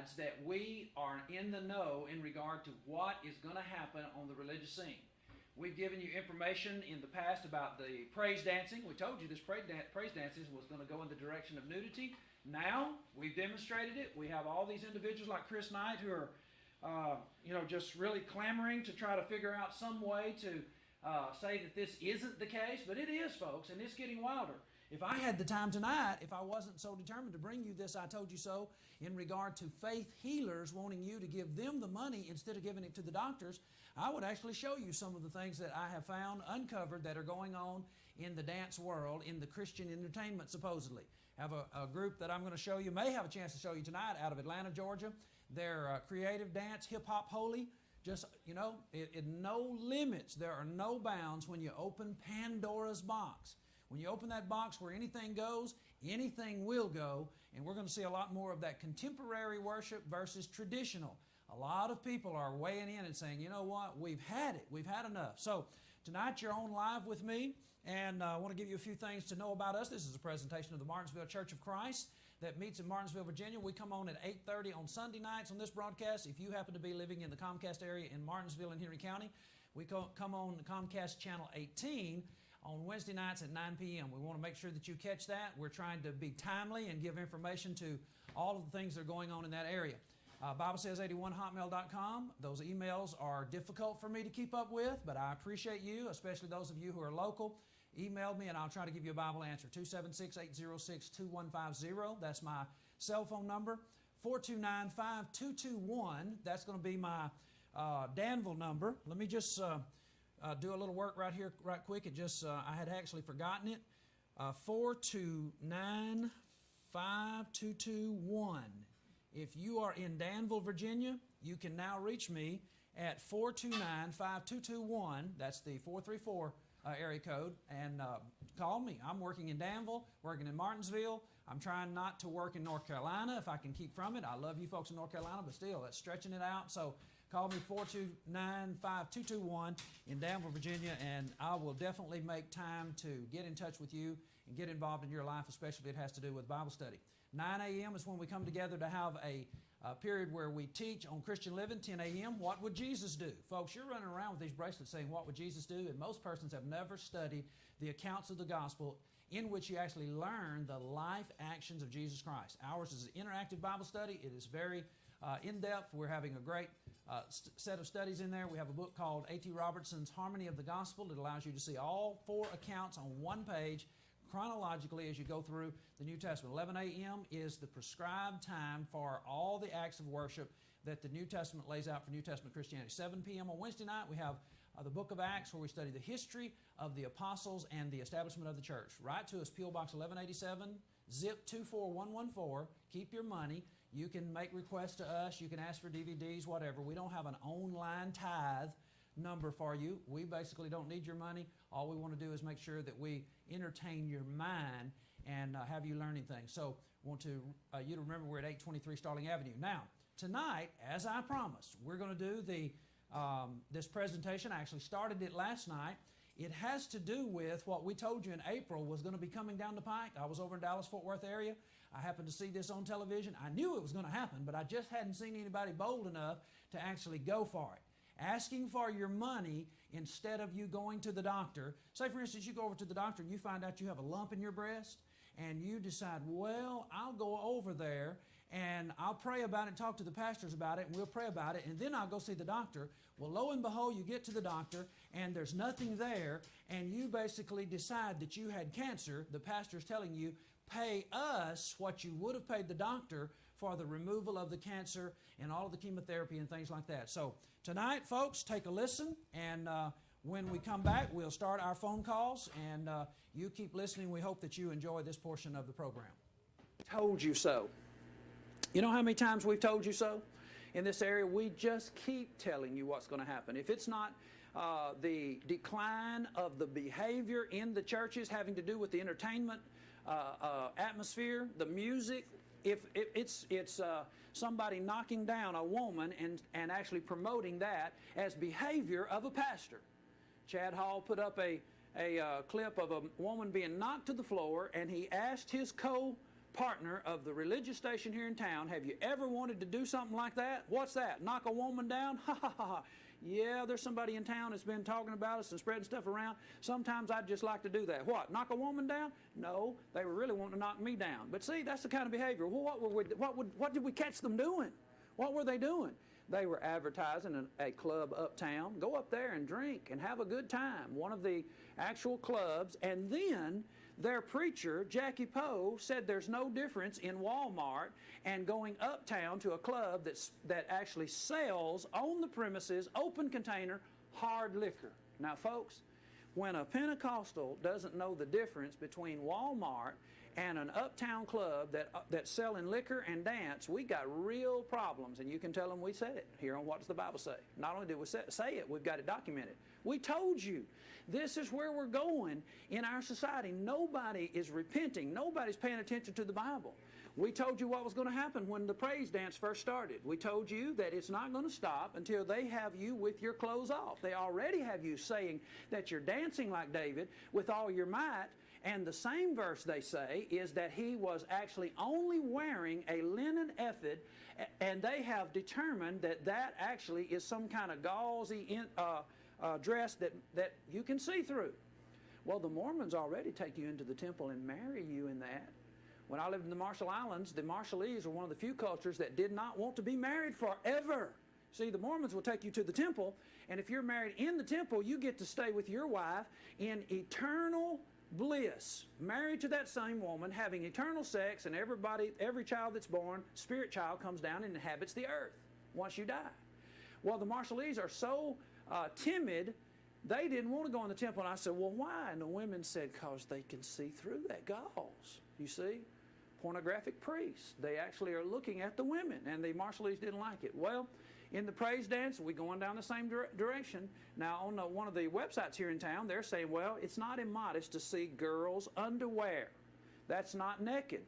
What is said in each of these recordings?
sides that we are in the know in regard to what is going to happen on the religious scene. We've given you information in the past about the praise dancing. We told you this praise dancing was going to go in the direction of nudity. Now, we've demonstrated it. We have all these individuals like Chris Knight who are just really clamoring to try to figure out some way to say that this isn't the case, but it is, folks, and it's getting wilder. If I had the time tonight, if I wasn't so determined to bring you this I told you so in regard to faith healers wanting you to give them the money instead of giving it to the doctors, I would actually show you some of the things that I have found uncovered that are going on in the dance world, in the Christian entertainment supposedly. I have a group that I'm going to show you, may have a chance to show you tonight out of Atlanta, Georgia. They're creative dance, hip-hop holy. Just, no limits. There are no bounds when you open Pandora's box. When you open that box where anything goes, anything will go, and we're going to see a lot more of that contemporary worship versus traditional. A lot of people are weighing in and saying, you know what, we've had it. We've had enough. So tonight you're on live with me, and I want to give you a few things to know about us. This is a presentation of the Martinsville Church of Christ that meets in Martinsville, Virginia. We come on at 8:30 on Sunday nights on this broadcast. If you happen to be living in the Comcast area in Martinsville and Henry County, we come on the Comcast Channel 18 on Wednesday nights at 9 p.m. We want to make sure that you catch that. We're trying to be timely and give information to all of the things that are going on in that area. BibleSays81hotmail.com. Those emails are difficult for me to keep up with, but I appreciate you, especially those of you who are local. Email me and I'll try to give you a Bible answer. 276-806-2150. That's my cell phone number. 429-5221. That's going to be my Danville number. Let me just do a little work right here right quick. It just I had actually forgotten it. 429-5221. If you are in Danville, Virginia, you can now reach me at 429-5221. That's the 434 area code, and call me. I'm working in Danville, working in Martinsville. I'm trying not to work in North Carolina if I can keep from it. I love you folks in North Carolina, but still, that's stretching it out. So call me 429-5221 in Danville, Virginia, and I will definitely make time to get in touch with you and get involved in your life, especially if it has to do with Bible study. 9 a.m. is when we come together to have a period where we teach on Christian living. 10 a.m., what would Jesus do? Folks, you're running around with these bracelets saying, what would Jesus do? And most persons have never studied the accounts of the gospel in which you actually learn the life actions of Jesus Christ. Ours is an interactive Bible study. It is very in-depth. We're having a great set of studies in there. We have a book called A.T. Robertson's Harmony of the Gospel. It allows you to see all 4 accounts on one page chronologically as you go through the New Testament. 11 a.m. is the prescribed time for all the acts of worship that the New Testament lays out for New Testament Christianity. 7 p.m. on Wednesday night, we have the book of Acts where we study the history of the apostles and the establishment of the church. Write to us, P.O. Box 1187, zip 24114. Keep your money. You can make requests to us. You can ask for DVDs, whatever. We don't have an online tithe number for you. We basically don't need your money. All we want to do is make sure that we entertain your mind and have you learning things. So I want you to remember we're at 823 Starling Avenue. Now, tonight, as I promised, we're going to do this presentation. I actually started it last night. It has to do with what we told you in April was going to be coming down the pike. I was over in Dallas-Fort Worth area. I happened to see this on television. I knew it was going to happen, but I just hadn't seen anybody bold enough to actually go for it. Asking for your money instead of you going to the doctor. Say, for instance, you go over to the doctor and you find out you have a lump in your breast, and you decide, well, I'll go over there and I'll pray about it and talk to the pastors about it, and we'll pray about it, and then I'll go see the doctor. Well, lo and behold, you get to the doctor, and there's nothing there, and you basically decide that you had cancer. The pastor's telling you, pay us what you would have paid the doctor for the removal of the cancer and all of the chemotherapy and things like that. So tonight, folks, take a listen, and when we come back, we'll start our phone calls, and you keep listening. We hope that you enjoy this portion of the program. Told you so. You know how many times we've told you so? In this area, we just keep telling you what's going to happen. If it's not the decline of the behavior in the churches having to do with the entertainment atmosphere, the music, if it's somebody knocking down a woman and actually promoting that as behavior of a pastor. Chad Hall put up a clip of a woman being knocked to the floor, and he asked his partner of the religious station here in town. Have you ever wanted to do something like that? What's that? Knock a woman down? Ha ha ha ha. Yeah, there's somebody in town that's been talking about us and spreading stuff around. Sometimes I'd just like to do that. What, knock a woman down? No, they were really wanting to knock me down. But see, that's the kind of behavior. Well, what did we catch them doing? What were they doing? They were advertising a club uptown. Go up there and drink and have a good time. One of the actual clubs. And then their preacher, Jackie Poe, said there's no difference in Walmart and going uptown to a club that actually sells on the premises, open container, hard liquor. Now, folks, when a Pentecostal doesn't know the difference between Walmart and an uptown club that's selling liquor and dance, we got real problems, and you can tell them we said it here on What Does the Bible Say. Not only did we say it, we've got it documented. We told you this is where we're going in our society. Nobody is repenting. Nobody's paying attention to the Bible. We told you what was going to happen when the praise dance first started. We told you that it's not going to stop until they have you with your clothes off. They already have you saying that you're dancing like David with all your might. And the same verse, they say, is that he was actually only wearing a linen ephod, and they have determined that that actually is some kind of gauzy dress that you can see through. Well, the Mormons already take you into the temple and marry you in that. When I lived in the Marshall Islands, the Marshallese were one of the few cultures that did not want to be married forever. See, the Mormons will take you to the temple, and if you're married in the temple, you get to stay with your wife in eternal bliss, married to that same woman, having eternal sex, and every child that's born, spirit child, comes down and inhabits the earth once you die. Well, the Marshallese are so timid, they didn't want to go in the temple. And I said, well, why? And the women said, because they can see through that gauze. You see? Pornographic priests. They actually are looking at the women, and the Marshallese didn't like it. Well, in the praise dance, we're going down the same direction. Now, on one of the websites here in town, they're saying, well, it's not immodest to see girls' underwear. That's not naked.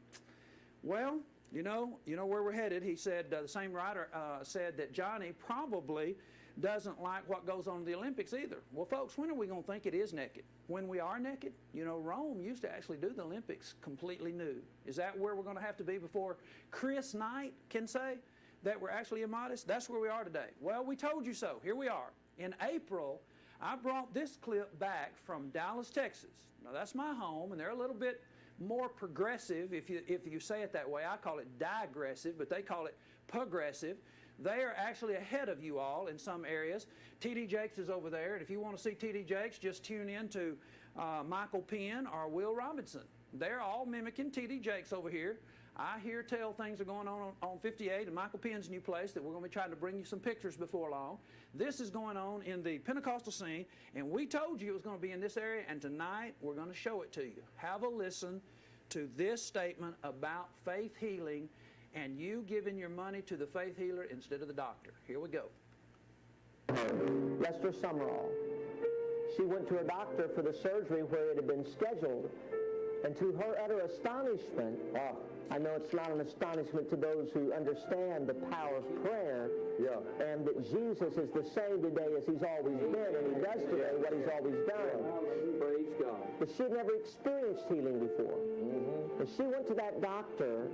Well, you know where we're headed. He said, the same writer said that Johnny probably doesn't like what goes on in the Olympics either. Well, folks, when are we going to think it is naked? When we are naked? You know, Rome used to actually do the Olympics completely nude. Is that where we're going to have to be before Chris Knight can say that we're actually immodest? That's where we are today. Well, we told you so. Here we are. In April, I brought this clip back from Dallas, Texas. Now, that's my home, and they're a little bit more progressive, if you say it that way. I call it digressive, but they call it progressive. They are actually ahead of you all in some areas. T.D. Jakes is over there, and if you want to see T.D. Jakes, just tune in to Michael Penn or Will Robinson. They're all mimicking T.D. Jakes over here. I hear tell things are going on 58 in Michael Penn's new place that we're going to be trying to bring you some pictures before long. This is going on in the Pentecostal scene, and we told you it was going to be in this area, and tonight we're going to show it to you. Have a listen to this statement about faith healing and you giving your money to the faith healer instead of the doctor. Here we go. Lester Summerall. She went to her doctor for the surgery where it had been scheduled, and to her utter astonishment, I know it's not an astonishment to those who understand the power of prayer, and that Jesus is the same today as he's always been, and he does today what he's always done. Praise God. But she'd never experienced healing before. And she went to that doctor,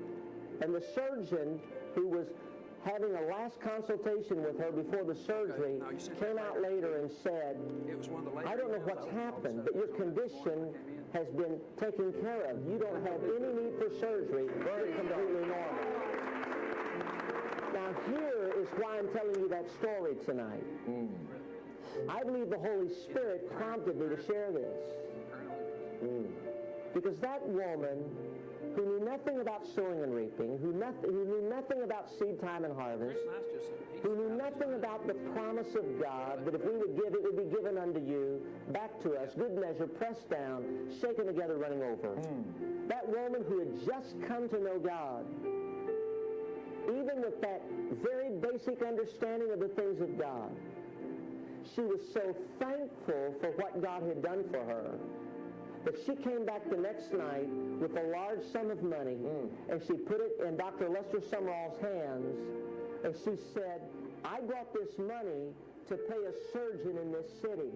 and the surgeon who was having a last consultation with her before the surgery came out later and said, I don't know what's happened, but your condition has been taken care of. You don't have any need for surgery. You're completely normal. Now here is why I'm telling you that story tonight. I believe the Holy Spirit prompted me to share this. Because that woman who knew nothing about sowing and reaping, who knew nothing about seed time and harvest, who knew nothing about the promise of God, that if we would give, it would be given unto you, back to us, good measure, pressed down, shaken together, running over. That woman who had just come to know God, even with that very basic understanding of the things of God, she was so thankful for what God had done for her, but she came back the next night with a large sum of money, and she put it in Dr. Lester Summerall's hands, and she said, I brought this money to pay a surgeon in this city.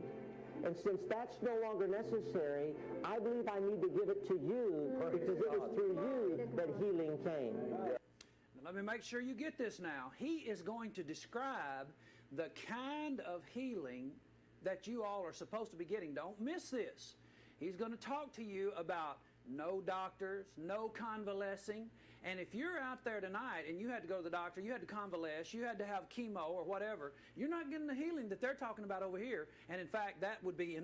And since that's no longer necessary, I believe I need to give it to you because it was through you that healing came. Now, let me make sure you get this now. He is going to describe the kind of healing that you all are supposed to be getting. Don't miss this. He's going to talk to you about no doctors, no convalescing. And if you're out there tonight and you had to go to the doctor, you had to convalesce, you had to have chemo or whatever, you're not getting the healing that they're talking about over here. And in fact, that would be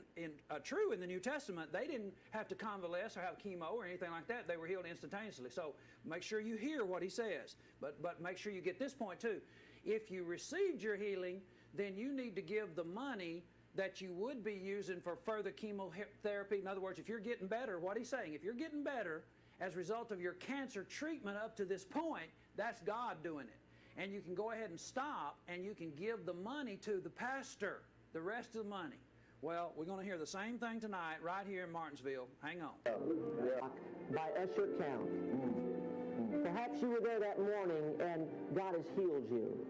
true in the New Testament. They didn't have to convalesce or have chemo or anything like that. They were healed instantaneously. So make sure you hear what he says. But make sure you get this point too. If you received your healing, then you need to give the money that you would be using for further chemotherapy. In other words, if you're getting better, what he's saying, if you're getting better as a result of your cancer treatment up to this point, that's God doing it. And you can go ahead and stop, and you can give the money to the pastor, the rest of the money. Well, we're going to hear the same thing tonight right here in Martinsville. Hang on. By usher count. Perhaps you were there that morning and God has healed you.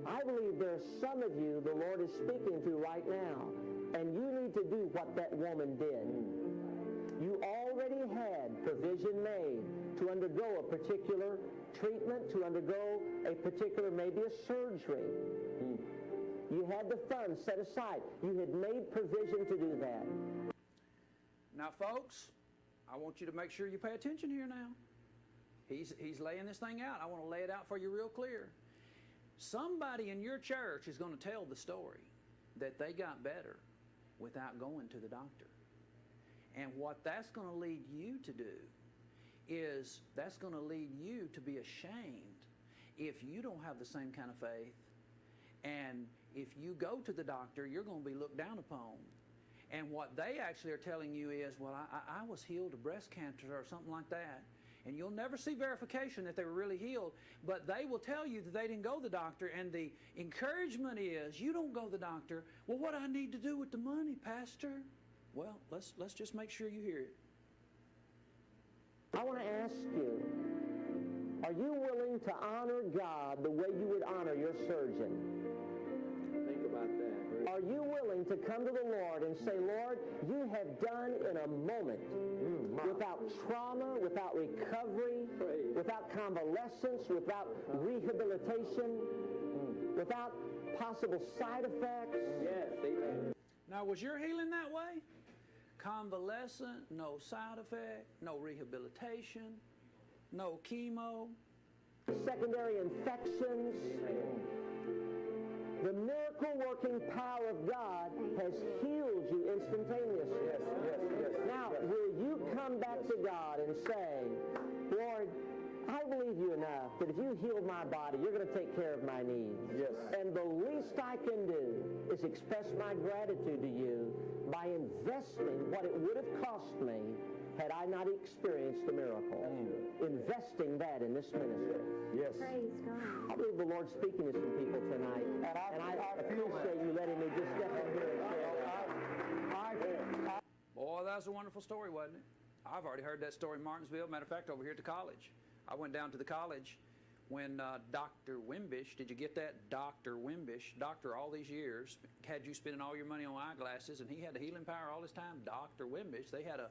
I believe there's some of you the Lord is speaking to right now, and you need to do what that woman did. You already had provision made to undergo a particular treatment, to undergo a particular, maybe a surgery. You had the funds set aside. You had made provision to do that. Now, folks, I want you to make sure you pay attention here now. He's laying this thing out. I want to lay it out for you real clear. Somebody in your church is going to tell the story that they got better without going to the doctor. And what that's going to lead you to do is that's going to lead you to be ashamed if you don't have the same kind of faith. And if you go to the doctor, you're going to be looked down upon. And what they actually are telling you is, well, I was healed of breast cancer or something like that. And you'll never see verification that they were really healed, but they will tell you that they didn't go to the doctor, and the encouragement is, you don't go to the doctor. Well, what do I need to do with the money, Pastor? Well, let's just make sure you hear it. I want to ask you, are you willing to honor God the way you would honor your surgeon? Think about that. Are you willing to come to the Lord and say, Lord, you have done in a moment, without trauma, without recovery, without convalescence, without rehabilitation, without possible side effects? Yes, amen. Now, was your healing that way? Convalescent, no side effect, no rehabilitation, no chemo. Secondary infections. The miracle-working power of God has healed you instantaneously. Yes, yes, yes. Now, will you come back to God and say, Lord, I believe you enough that if you healed my body, you're going to take care of my needs. Yes. And the least I can do is express my gratitude to you by investing what it would have cost me had I not experienced the miracle. Investing that in this ministry. Yes. Praise God. I believe the Lord's speaking to some people tonight. And I appreciate you letting me just step in here and say, Boy, that was a wonderful story, wasn't it? I've already heard that story in Martinsville. Matter of fact, over here at the college. I went down to the college when Dr. Wimbish, did you get that? Dr. Wimbish, doctor all these years, had you spending all your money on eyeglasses, and he had the healing power all this time. Dr. Wimbish, they had a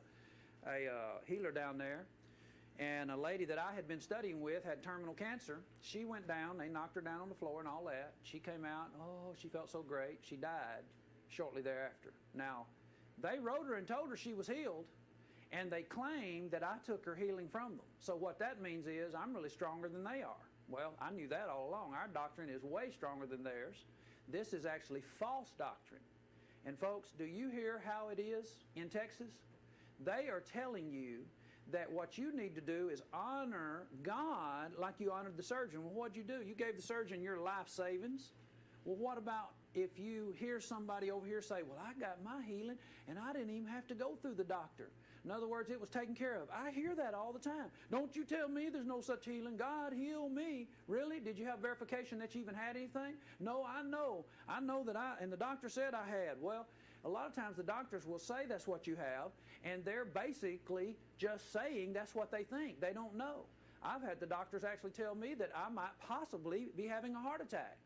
healer down there, and a lady that I had been studying with had terminal cancer. She went down, they knocked her down on the floor and all that. She came out, oh, she felt so great. She died shortly thereafter. Now, they wrote her and told her she was healed, and they claimed that I took her healing from them. So what that means is I'm really stronger than they are. Well, I knew that all along. Our doctrine is way stronger than theirs. This is actually false doctrine. And folks, do you hear how it is in Texas? They are telling you that what you need to do is honor God like you honored the surgeon. Well, what'd you do? You gave the surgeon your life savings. Well, what about if you hear somebody over here say, well, I got my healing and I didn't even have to go through the doctor. In other words, it was taken care of. I hear that all the time. Don't you tell me there's no such healing. God heal me. Really? Did you have verification that you even had anything? No, I know. I know that and the doctor said I had. Well, a lot of times the doctors will say that's what you have, and they're basically just saying that's what they think. They don't know. I've had the doctors actually tell me that I might possibly be having a heart attack.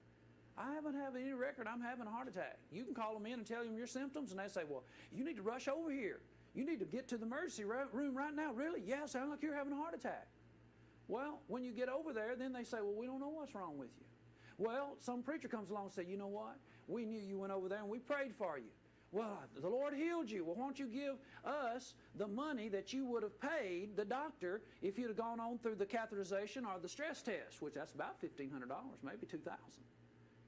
I haven't had any record I'm having a heart attack. You can call them in and tell them your symptoms, and they say, well, you need to rush over here. You need to get to the emergency room right now. Really? Yeah, sounds like you're having a heart attack. Well, when you get over there, then they say, well, we don't know what's wrong with you. Well, some preacher comes along and says, you know what? We knew you went over there and we prayed for you. Well, the Lord healed you. Well, why don't you give us the money that you would have paid the doctor if you'd have gone on through the catheterization or the stress test, which that's about $1,500, maybe $2,000.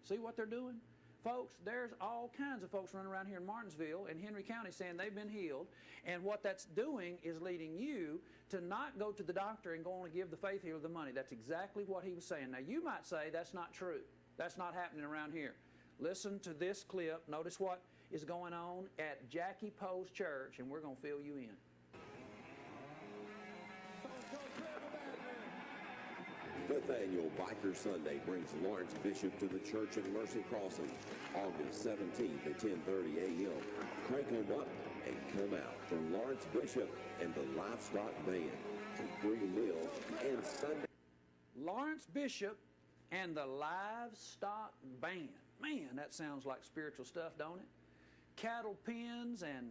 See what they're doing? Folks, there's all kinds of folks running around here in Martinsville and Henry County saying they've been healed, and what that's doing is leading you to not go to the doctor and go on and give the faith healer the money. That's exactly what he was saying. Now, you might say that's not true. That's not happening around here. Listen to this clip. Notice what is going on at Jackie Poe's church, and we're going to fill you in. Fifth Annual Biker Sunday brings Lawrence Bishop to the Church of Mercy Crossing, August 17th at 10:30 a.m. Crank 'em up and come out for Lawrence Bishop and the Livestock Band, a free meal and Sunday. Lawrence Bishop and the Livestock Band. Man, that sounds like spiritual stuff, don't it? Cattle pens and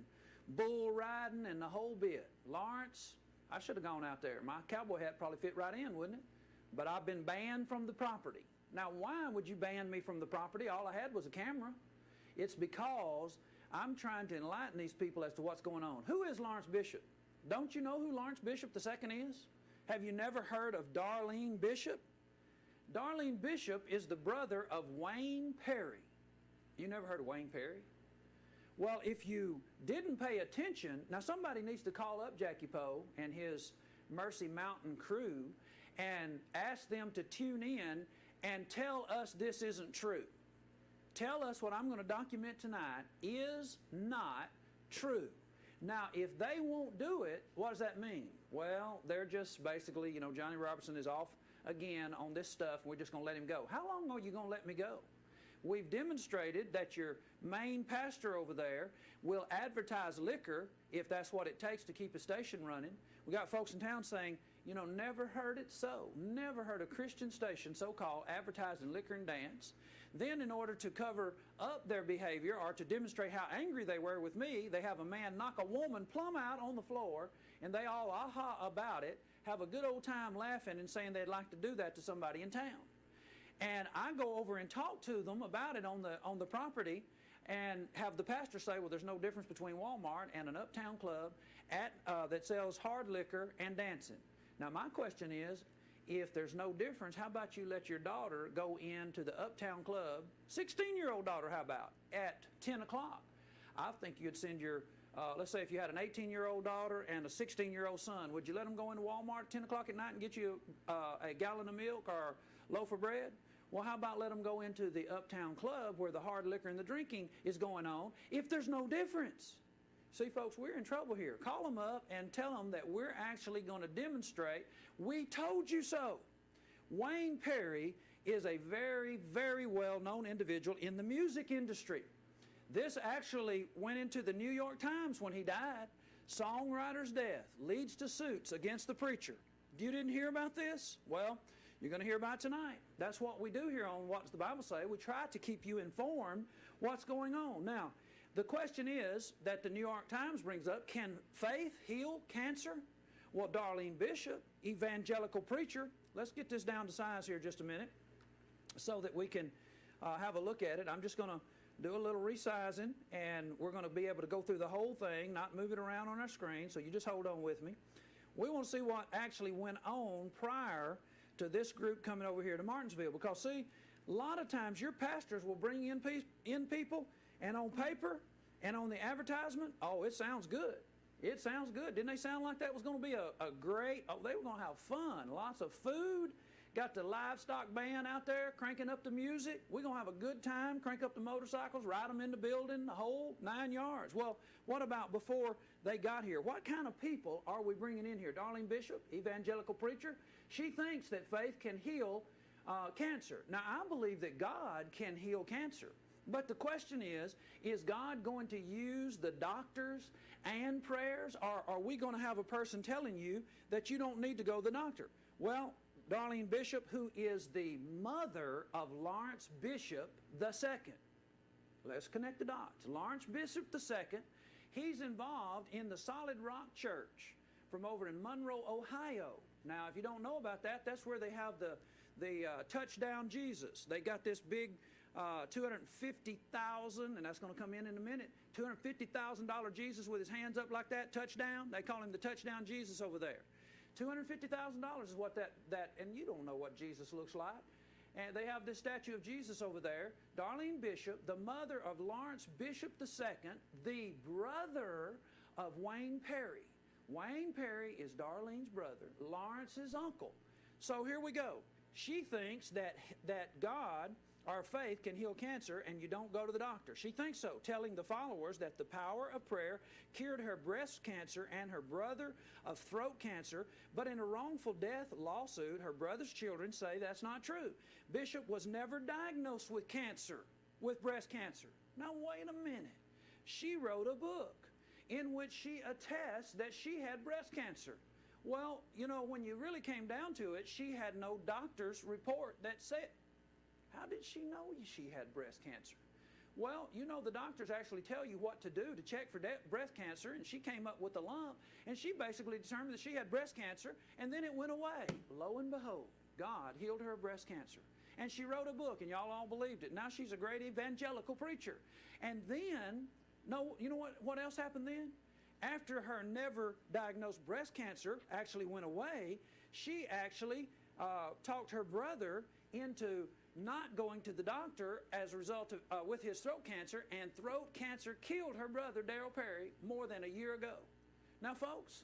bull riding and the whole bit. Lawrence, I should have gone out there. My cowboy hat probably fit right in, wouldn't it? But I've been banned from the property. Now, why would you ban me from the property? All I had was a camera. It's because I'm trying to enlighten these people as to what's going on. Who is Lawrence Bishop? Don't you know who Lawrence Bishop II is? Have you never heard of Darlene Bishop? Darlene Bishop is the brother of Wayne Perry. You never heard of Wayne Perry? Well, if you didn't pay attention, now somebody needs to call up Jackie Poe and his Mercy Mountain crew and ask them to tune in and tell us this isn't true. Tell us what I'm going to document tonight is not true. Now, if they won't do it, what does that mean? Well, they're just basically, you know, Johnny Robertson is off again on this stuff, and we're just going to let him go. How long are you going to let me go? We've demonstrated that your main pastor over there will advertise liquor if that's what it takes to keep a station running. We got folks in town saying, you know, never heard it so. Never heard a Christian station, so-called, advertising liquor and dance. Then in order to cover up their behavior or to demonstrate how angry they were with me, they have a man knock a woman plumb out on the floor, and they all aha about it, have a good old time laughing and saying they'd like to do that to somebody in town. And I go over and talk to them about it on the property and have the pastor say, well, there's no difference between Walmart and an uptown club that sells hard liquor and dancing. Now, my question is, if there's no difference, how about you let your daughter go into the uptown club, 16-year-old daughter, how about, at 10 o'clock? I think you'd send your, let's say if you had an 18-year-old daughter and a 16-year-old son, would you let them go into Walmart at 10 o'clock at night and get you a gallon of milk or a loaf of bread? Well, how about let them go into the uptown club where the hard liquor and the drinking is going on if there's no difference? See, folks, we're in trouble here. Call them up and tell them that we're actually going to demonstrate. We told you so. Wayne Perry is a very, very well-known individual in the music industry. This actually went into the New York Times when he died. Songwriter's death leads to suits against the preacher. You didn't hear about this? Well, you're going to hear about it tonight. That's what we do here on What's the Bible Say. We try to keep you informed what's going on. Now, the question is that the New York Times brings up, can faith heal cancer? Well, Darlene Bishop, evangelical preacher, let's get this down to size here just a minute so that we can have a look at it. I'm just going to do a little resizing, and we're going to be able to go through the whole thing, not move it around on our screen, so you just hold on with me. We want to see what actually went on prior to this group coming over here to Martinsville, because, see, a lot of times your pastors will bring in people, and on paper and on the advertisement, oh, it sounds good. It sounds good. Didn't they sound like that was going to be a great, oh, they were going to have fun, lots of food, got the livestock band out there cranking up the music. We're going to have a good time, crank up the motorcycles, ride them in the building, the whole 9 yards. Well, what about before they got here? What kind of people are we bringing in here? Darlene Bishop, evangelical preacher, she thinks that faith can heal cancer. Now, I believe that God can heal cancer. But the question is God going to use the doctors and prayers, or are we going to have a person telling you that you don't need to go to the doctor? Well, Darlene Bishop, who is the mother of Lawrence Bishop II. Let's connect the dots. Lawrence Bishop II, he's involved in the Solid Rock Church from over in Monroe, Ohio. Now, if you don't know about that, that's where they have the Touchdown Jesus. They got this big $250,000, and that's going to come in a minute, $250,000 Jesus with his hands up like that, touchdown. They call him the Touchdown Jesus over there. $250,000 is what that, and you don't know what Jesus looks like. And they have this statue of Jesus over there. Darlene Bishop, the mother of Lawrence Bishop II, the brother of Wayne Perry. Wayne Perry is Darlene's brother, Lawrence's uncle. So here we go. She thinks that God, our faith, can heal cancer and you don't go to the doctor. She thinks so, telling the followers that the power of prayer cured her breast cancer and her brother of throat cancer, but in a wrongful death lawsuit, her brother's children say that's not true. Bishop was never diagnosed with cancer, with breast cancer. Now wait a minute. She wrote a book in which she attests that she had breast cancer. Well, you know, when you really came down to it, she had no doctor's report that said. How did she know she had breast cancer? Well, you know, the doctors actually tell you what to do to check for breast cancer, and she came up with a lump, and she basically determined that she had breast cancer, and then it went away. Lo and behold, God healed her of breast cancer. And she wrote a book, and y'all all believed it. Now she's a great evangelical preacher. And then, you know what else happened then? After her never diagnosed breast cancer actually went away, she actually talked her brother into not going to the doctor as a result of with his throat cancer, and throat cancer killed her brother, Darrell Perry, more than a year ago. Now, folks,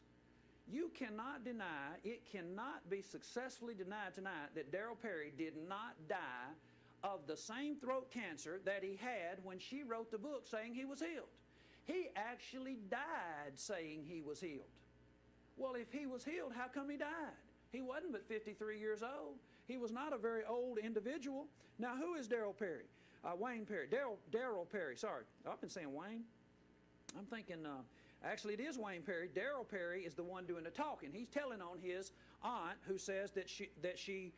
you cannot deny, it cannot be successfully denied tonight that Darrell Perry did not die of the same throat cancer that he had when she wrote the book saying he was healed. He actually died saying he was healed. Well, if he was healed, how come he died? He wasn't but 53 years old. He was not a very old individual. Now, who is Darrell Perry? Wayne Perry. Darrell Perry, sorry. I've been saying Wayne. I'm thinking, actually it is Wayne Perry. Darrell Perry is the one doing the talking. He's telling on his aunt who says that she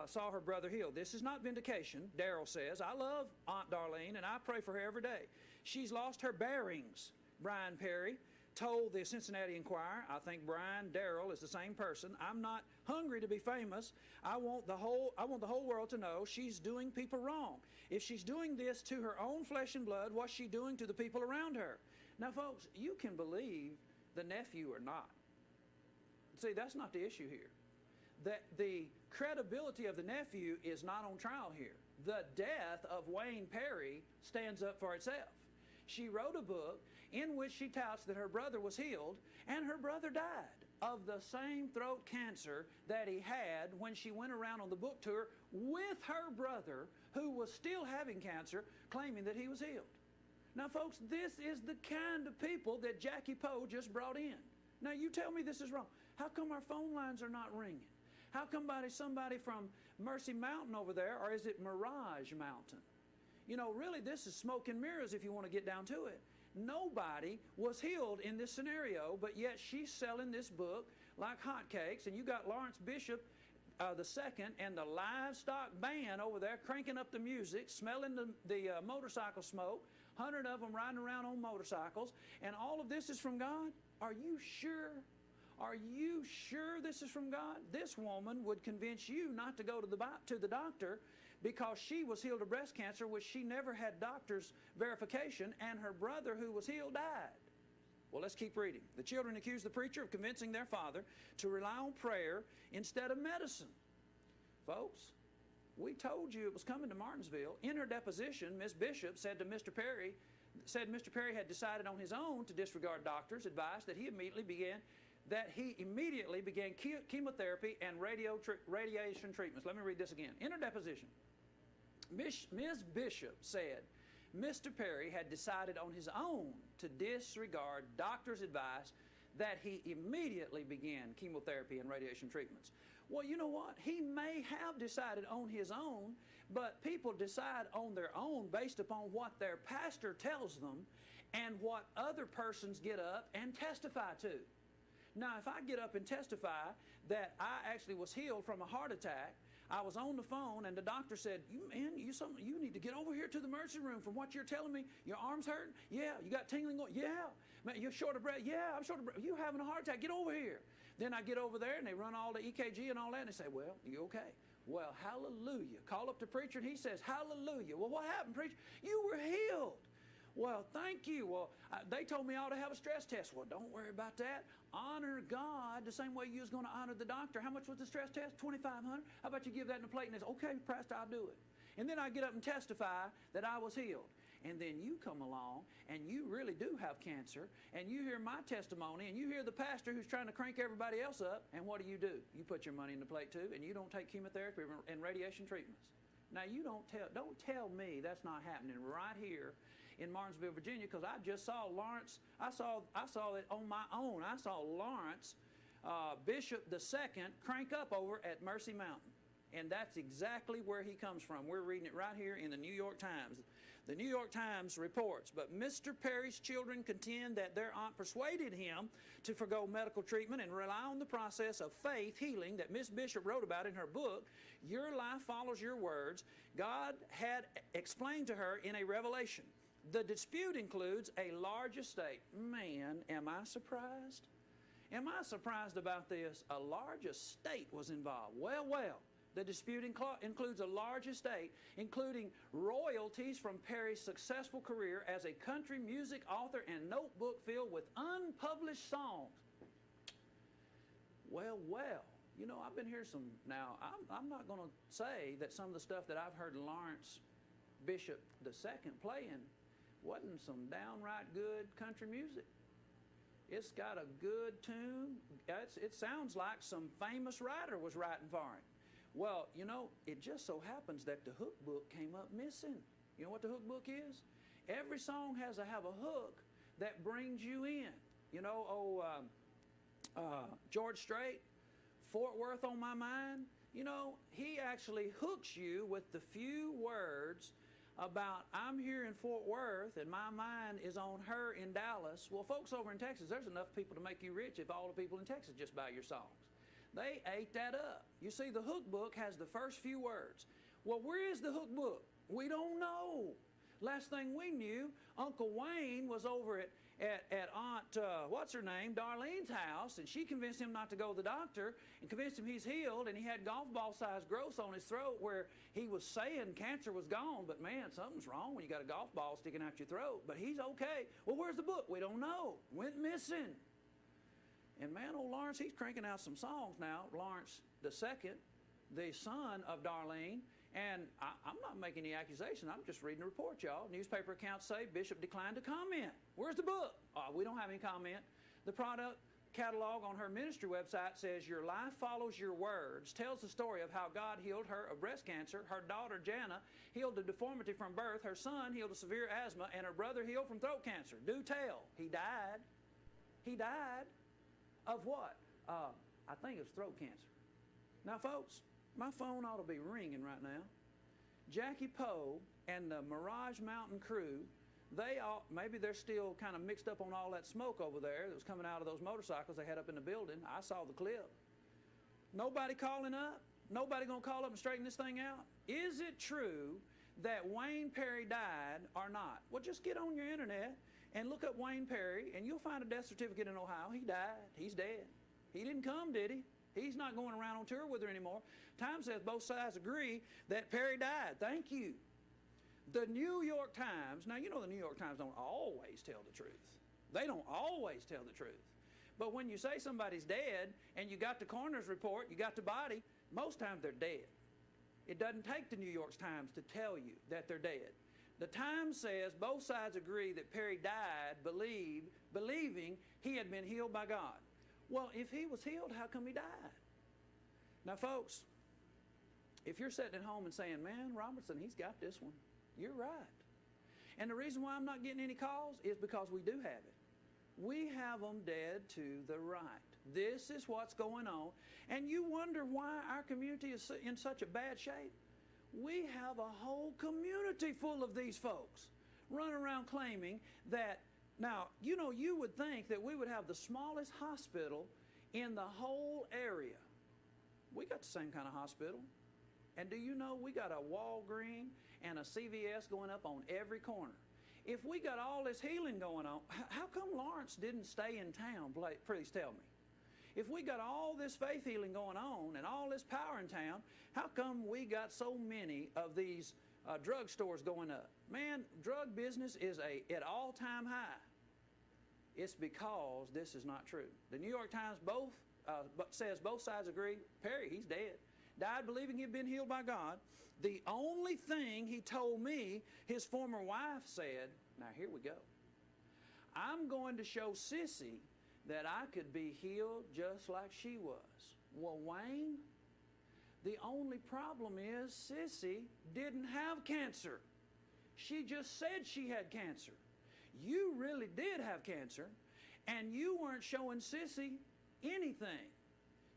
saw her brother healed. This is not vindication. Darrell says, I love Aunt Darlene and I pray for her every day. She's lost her bearings, Brian Perry told the Cincinnati Enquirer. I think Brian Darrell is the same person. I'm not hungry to be famous. I want the whole world to know she's doing people wrong. If she's doing this to her own flesh and blood, what's she doing to the people around her? Now, folks, you can believe the nephew or not. See, that's not the issue here. That the credibility of the nephew is not on trial here. The death of Wayne Perry stands up for itself. She wrote a book in which she touts that her brother was healed, and her brother died of the same throat cancer that he had when she went around on the book tour with her brother, who was still having cancer, claiming that he was healed. Now, folks, this is the kind of people that Jackie Poe just brought in. Now, you tell me this is wrong. How come our phone lines are not ringing? How come somebody from Mercy Mountain over there, or is it Mirage Mountain? You know, really, this is smoke and mirrors if you want to get down to it. Nobody was healed in this scenario, but yet she's selling this book like hotcakes, and you got Lawrence Bishop II and the livestock band over there cranking up the music, smelling the motorcycle smoke, 100 of them riding around on motorcycles, and all of this is from God? Are you sure? Are you sure this is from God? This woman would convince you not to go to the doctor because she was healed of breast cancer, which she never had doctor's verification, and her brother who was healed died. Well, let's keep reading. The children accused the preacher of convincing their father to rely on prayer instead of medicine. Folks, we told you it was coming to Martinsville. In her deposition, Miss Bishop said Mr. Perry had decided on his own to disregard doctor's advice, that he immediately began chemotherapy and radiation treatments. Let me read this again. In her deposition, Ms. Bishop said Mr. Perry had decided on his own to disregard doctor's advice, that he immediately began chemotherapy and radiation treatments. Well, you know what? He may have decided on his own, but people decide on their own based upon what their pastor tells them and what other persons get up and testify to. Now, if I get up and testify that I actually was healed from a heart attack. I was on the phone, and the doctor said, you need to get over here to the emergency room from what you're telling me. Your arm's hurting? Yeah. You got tingling going? Yeah. Man, you're short of breath? Yeah, I'm short of breath. You're having a heart attack. Get over here. Then I get over there, and they run all the EKG and all that, and they say, well, you okay? Well, hallelujah. Call up the preacher, and he says, hallelujah. Well, what happened, preacher? You were healed. Well, thank you. Well, they told me I ought to have a stress test. Well, don't worry about that. Honor God the same way you was going to honor the doctor. How much was the stress test? $2,500. How about you give that in a plate? And they say, okay, Pastor, I'll do it. And then I get up and testify that I was healed. And then you come along, and you really do have cancer, and you hear my testimony, and you hear the pastor who's trying to crank everybody else up, and what do? You put your money in the plate too, and you don't take chemotherapy and radiation treatments. Now, you don't tell me that's not happening right here in Martinsville, Virginia, because I just saw Lawrence. I saw it on my own. I saw Lawrence Bishop II crank up over at Mercy Mountain. And that's exactly where he comes from. We're reading it right here in the New York Times. The New York Times reports, but Mr. Perry's children contend that their aunt persuaded him to forgo medical treatment and rely on the process of faith healing that Miss Bishop wrote about in her book, Your Life Follows Your Words. God had explained to her in a revelation. The dispute includes a large estate. Man, am I surprised? Am I surprised about this? A large estate was involved. Well, the dispute includes a large estate, including royalties from Perry's successful career as a country music author and notebook filled with unpublished songs. Well, you know, I've been hearing some. Now, I'm not going to say that some of the stuff that I've heard Lawrence Bishop II playing wasn't some downright good country music. It's got a good tune. It sounds like some famous writer was writing for him. Well, you know, it just so happens that the hook book came up missing. You know what the hook book is? Every song has to have a hook that brings you in. You know, George Strait, Fort Worth on My Mind. You know, he actually hooks you with the few words about, I'm here in Fort Worth and my mind is on her in Dallas. Well, folks over in Texas, there's enough people to make you rich if all the people in Texas just buy your songs. They ate that up. You see, the hook book has the first few words. Well, where is the hook book? We don't know. Last thing we knew, Uncle Wayne was over at Aunt, what's her name, Darlene's house, and she convinced him not to go to the doctor and convinced him he's healed, and he had golf ball-sized growths on his throat where he was saying cancer was gone, but man, something's wrong when you got a golf ball sticking out your throat, but he's okay. Well, where's the book? We don't know. Went missing. And man, old Lawrence, he's cranking out some songs now. Lawrence II, the son of Darlene. And I'm not making any accusation. I'm just reading the report, y'all. Newspaper accounts say Bishop declined to comment. Where's the book? We don't have any comment. The product catalog on her ministry website says, Your Life Follows Your Words, tells the story of how God healed her of breast cancer, her daughter Jana healed a deformity from birth, her son healed a severe asthma, and her brother healed from throat cancer. Do tell, he died. He died. Of what? I think it's throat cancer. Now, folks, my phone ought to be ringing right now. Jackie Poe and the Mirage Mountain crew, maybe they're still kind of mixed up on all that smoke over there that was coming out of those motorcycles they had up in the building. I saw the clip. Nobody calling up? Nobody going to call up and straighten this thing out? Is it true that Wayne Perry died or not? Well, just get on your internet and look up Wayne Perry, and you'll find a death certificate in Ohio. He died. He's dead. He didn't come, did he? He's not going around on tour with her anymore. Time says both sides agree that Perry died. Thank you. The New York Times, now you know the New York Times don't always tell the truth. They don't always tell the truth. But when you say somebody's dead and you got the coroner's report, you got the body, most times they're dead. It doesn't take the New York Times to tell you that they're dead. The Times says both sides agree that Perry died believing he had been healed by God. Well, if he was healed, how come he died? Now, folks, if you're sitting at home and saying, man, Robertson, he's got this one, you're right. And the reason why I'm not getting any calls is because we do have it. We have them dead to the right. This is what's going on. And you wonder why our community is in such a bad shape. We have a whole community full of these folks running around claiming that, now, you know, you would think that we would have the smallest hospital in the whole area. We got the same kind of hospital. And do you know we got a Walgreens and a CVS going up on every corner? If we got all this healing going on, how come Lawrence didn't stay in town? Please tell me. If we got all this faith healing going on and all this power in town, how come we got so many of these drug stores going up? Man, drug business is at all-time high. It's because this is not true. The New York Times says both sides agree. Perry, he's dead. Died believing he'd been healed by God. The only thing he told me his former wife said, now here we go, I'm going to show Sissy that I could be healed just like she was. Well, Wayne, the only problem is Sissy didn't have cancer. She just said she had cancer. You really did have cancer, and you weren't showing Sissy anything.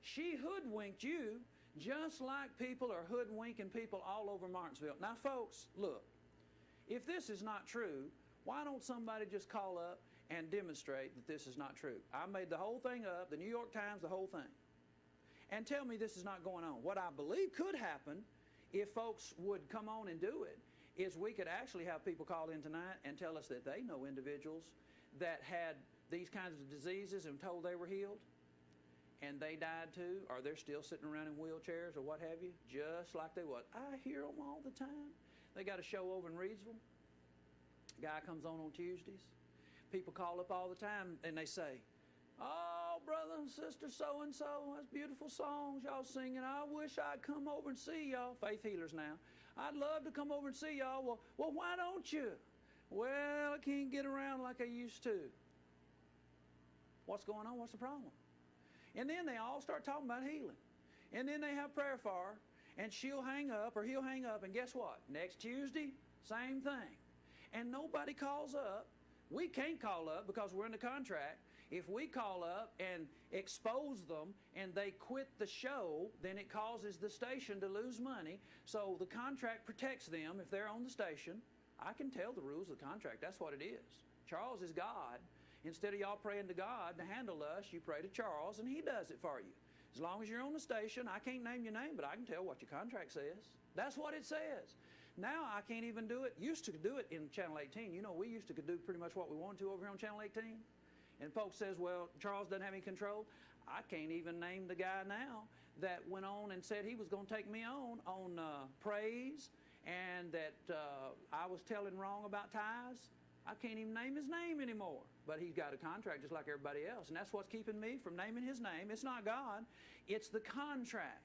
She hoodwinked you just like people are hoodwinking people all over Martinsville. Now, folks, look, if this is not true, why don't somebody just call up and demonstrate that this is not true? I made the whole thing up, the New York Times, the whole thing. And tell me this is not going on. What I believe could happen if folks would come on and do it is we could actually have people call in tonight and tell us that they know individuals that had these kinds of diseases and told they were healed, and they died too, or they're still sitting around in wheelchairs or what have you, just like they was. I hear them all the time. They got a show over in Reidsville. A guy comes on Tuesdays. People call up all the time and they say, oh, brother and sister so-and-so, that's beautiful songs y'all singing. I wish I'd come over and see y'all. Faith healers now. I'd love to come over and see y'all. Well, why don't you? Well, I can't get around like I used to. What's going on? What's the problem? And then they all start talking about healing. And then they have prayer for her, and she'll hang up or he'll hang up, and guess what? Next Tuesday, same thing. And nobody calls up. We can't call up because we're in the contract. If we call up and expose them and they quit the show, then it causes the station to lose money. So the contract protects them if they're on the station. I can tell the rules of the contract. That's what it is. Charles is God. Instead of y'all praying to God to handle us, you pray to Charles, and he does it for you. As long as you're on the station, I can't name your name, but I can tell what your contract says. That's what it says. Now I can't even do it. Used to do it in Channel 18. You know, we used to do pretty much what we wanted to over here on Channel 18. And folks says, well, Charles doesn't have any control. I can't even name the guy now that went on and said he was going to take me on praise, and that I was telling wrong about tithes. I can't even name his name anymore. But he's got a contract just like everybody else. And that's what's keeping me from naming his name. It's not God. It's the contract.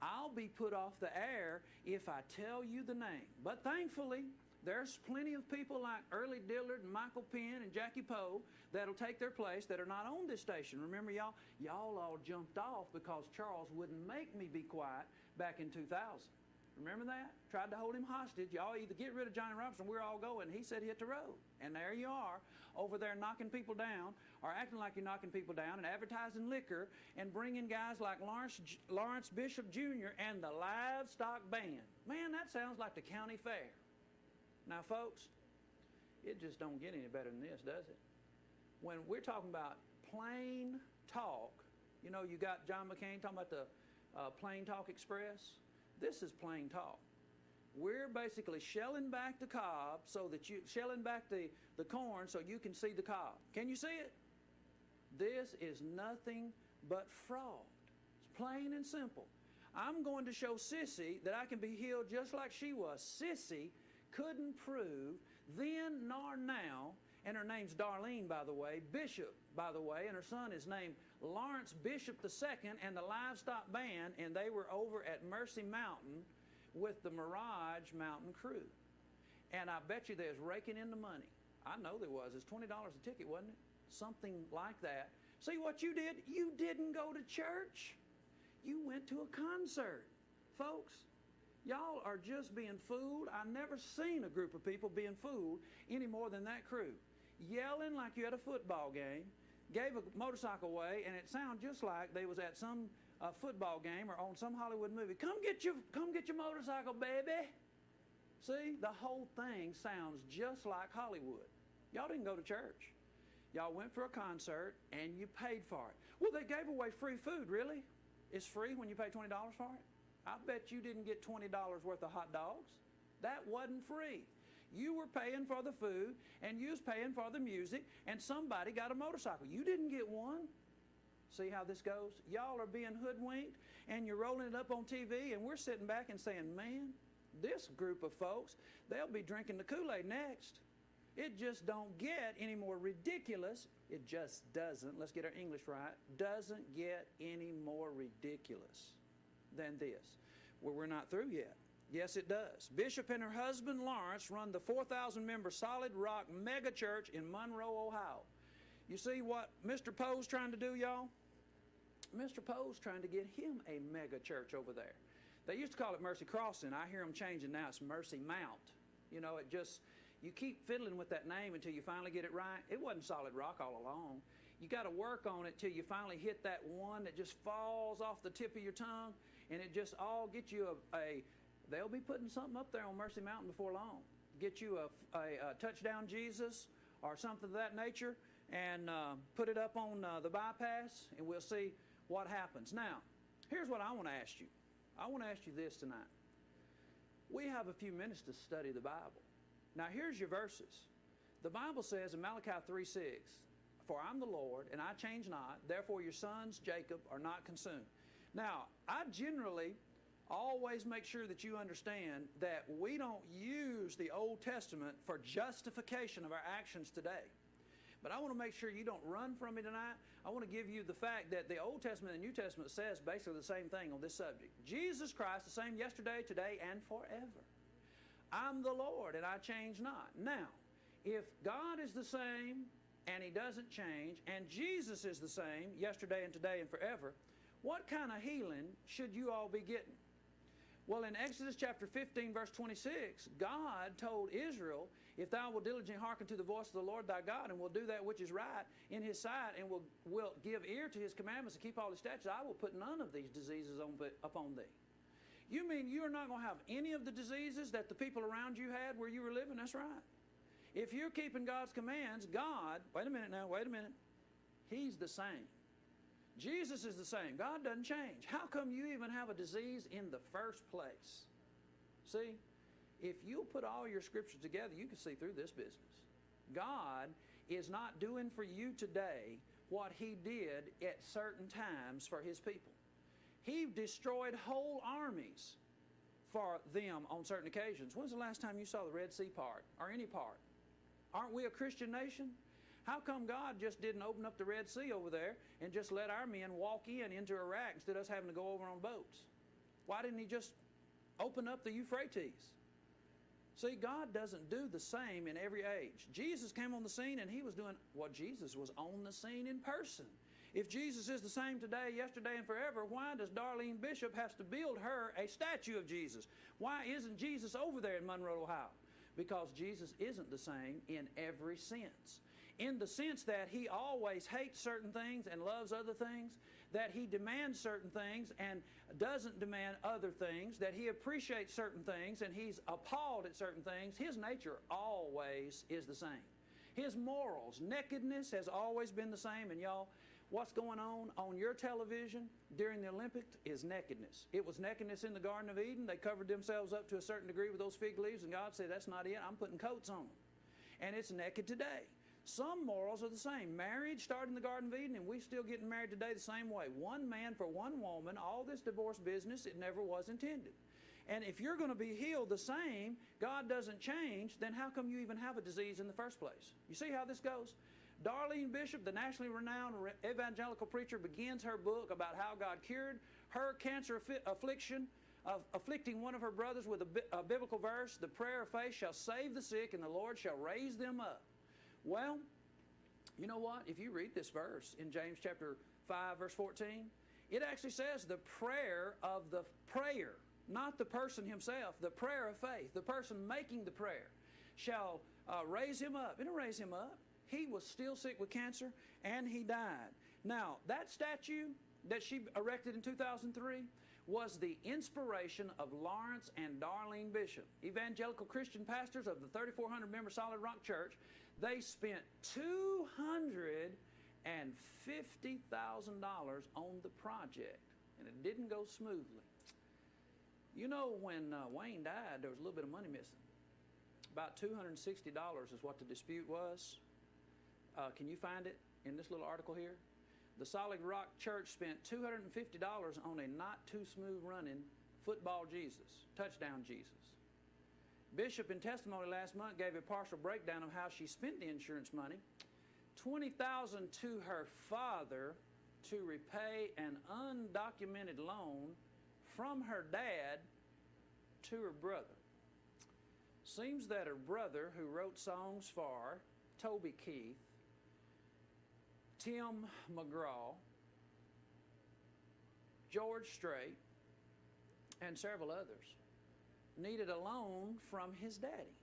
I'll be put off the air if I tell you the name. But thankfully, there's plenty of people like Early Dillard and Michael Penn and Jackie Poe that'll take their place that are not on this station. Remember, y'all all jumped off because Charles wouldn't make me be quiet back in 2000. Remember that? Tried to hold him hostage. Y'all either get rid of Johnny Robertson, we're all going. He said hit the road. And there you are, over there knocking people down, or acting like you're knocking people down, and advertising liquor, and bringing guys like Lawrence Bishop Jr. and the Livestock Band. Man, that sounds like the county fair. Now, folks, it just don't get any better than this, does it? When we're talking about plain talk, you know, you got John McCain talking about the Plain Talk Express. This is plain talk. We're basically shelling back the cob so that shelling back the corn so you can see the cob. Can you see it? This is nothing but fraud. It's plain and simple. I'm going to show Sissy that I can be healed just like she was. Sissy couldn't prove then nor now, and her name's Darlene, by the way, Bishop, by the way, and her son is named Lawrence Bishop II, and the Livestock Band, and they were over at Mercy Mountain with the Mirage Mountain crew. And I bet you they was raking in the money. I know there was. It's $20 a ticket, wasn't it? Something like that. See what you did? You didn't go to church. You went to a concert. Folks, y'all are just being fooled. I've never seen a group of people being fooled any more than that crew. Yelling like you at a football game, gave a motorcycle away, and it sounded just like they was at some football game or on some Hollywood movie. Come get your motorcycle, baby. See, the whole thing sounds just like Hollywood. Y'all didn't go to church. Y'all went for a concert and you paid for it. Well, they gave away free food, really? is free when you pay $20 for it? I bet you didn't get $20 worth of hot dogs. That wasn't free. You were paying for the food, and you was paying for the music, and somebody got a motorcycle. You didn't get one. See how this goes? Y'all are being hoodwinked, and you're rolling it up on TV, and we're sitting back and saying, man, this group of folks, they'll be drinking the Kool-Aid next. It just don't get any more ridiculous. It just doesn't, let's get our English right, doesn't get any more ridiculous than this. Well, we're not through yet. Yes, it does. Bishop and her husband, Lawrence, run the 4,000-member Solid Rock mega church in Monroe, Ohio. You see what Mr. Poe's trying to do, y'all? Mr. Poe's trying to get him a mega church over there. They used to call it Mercy Crossing. I hear them changing now. It's Mercy Mount. You know, it just, you keep fiddling with that name until you finally get it right. It wasn't Solid Rock all along. You got to work on it till you finally hit that one that just falls off the tip of your tongue, and it just all gets you they'll be putting something up there on Mercy Mountain before long. Get you a Touchdown Jesus or something of that nature, and put it up on the bypass, and we'll see what happens. Now, here's what I want to ask you. I want to ask you this tonight. We have a few minutes to study the Bible. Now, here's your verses. The Bible says in Malachi 3:6, "For I'm the Lord, and I change not, therefore your sons, Jacob, are not consumed." Now, I generally always make sure that you understand that we don't use the Old Testament for justification of our actions today. But I want to make sure you don't run from me tonight. I want to give you the fact that the Old Testament and the New Testament says basically the same thing on this subject. Jesus Christ, the same yesterday, today, and forever. I'm the Lord, and I change not. Now, if God is the same, and He doesn't change, and Jesus is the same yesterday and today and forever, what kind of healing should you all be getting? Well, in Exodus chapter 15, verse 26, God told Israel, if thou wilt diligently hearken to the voice of the Lord thy God, and will do that which is right in His sight, and will give ear to His commandments and keep all His statutes, I will put none of these diseases upon thee. You mean you're not going to have any of the diseases that the people around you had where you were living? That's right. If you're keeping God's commands, God, wait a minute, He's the same. Jesus is the same. God doesn't change. How come you even have a disease in the first place? See, if you'll put all your scriptures together, you can see through this business. God is not doing for you today what He did at certain times for His people. He destroyed whole armies for them on certain occasions. When's the last time you saw the Red Sea part or any part? Aren't we a Christian nation? How come God just didn't open up the Red Sea over there and just let our men walk into Iraq instead of us having to go over on boats? Why didn't He just open up the Euphrates? See, God doesn't do the same in every age. Jesus came on the scene, and He was doing what Jesus was on the scene in person. If Jesus is the same today, yesterday, and forever, why does Darlene Bishop have to build her a statue of Jesus? Why isn't Jesus over there in Monroe, Ohio? Because Jesus isn't the same in every sense. In the sense that He always hates certain things and loves other things, that He demands certain things and doesn't demand other things, that He appreciates certain things and He's appalled at certain things, His nature always is the same. His morals, nakedness has always been the same, and y'all, what's going on your television during the Olympics is nakedness. It was nakedness in the Garden of Eden. They covered themselves up to a certain degree with those fig leaves, and God said, that's not it. I'm putting coats on them. And it's naked today. Some morals are the same. Marriage started in the Garden of Eden, and we still getting married today the same way. One man for one woman, all this divorce business, it never was intended. And if you're going to be healed the same, God doesn't change, then how come you even have a disease in the first place? You see how this goes? Darlene Bishop, the nationally renowned evangelical preacher, begins her book about how God cured her cancer affliction, afflicting one of her brothers with a biblical verse, the prayer of faith shall save the sick, and the Lord shall raise them up. Well, you know what? If you read this verse in James chapter 5, verse 14, it actually says the prayer of the prayer, not the person himself, the prayer of faith, the person making the prayer, shall raise him up. It'll raise him up. He was still sick with cancer, and he died. Now, that statue that she erected in 2003 was the inspiration of Lawrence and Darlene Bishop, evangelical Christian pastors of the 3,400-member Solid Rock Church. They spent $250,000 on the project. and it didn't go smoothly. You know, when Wayne died, there was a little bit of money missing. About $260 is what the dispute was. Can you find it in this little article here? The Solid Rock Church spent $250 on a not too smooth running football Jesus, touchdown Jesus. Bishop in testimony last month gave a partial breakdown of how she spent the insurance money. $20,000 to her father to repay an undocumented loan from her dad to her brother. Seems that her brother, who wrote songs for Toby Keith, Tim McGraw, George Strait, and several others, needed a loan from his daddy.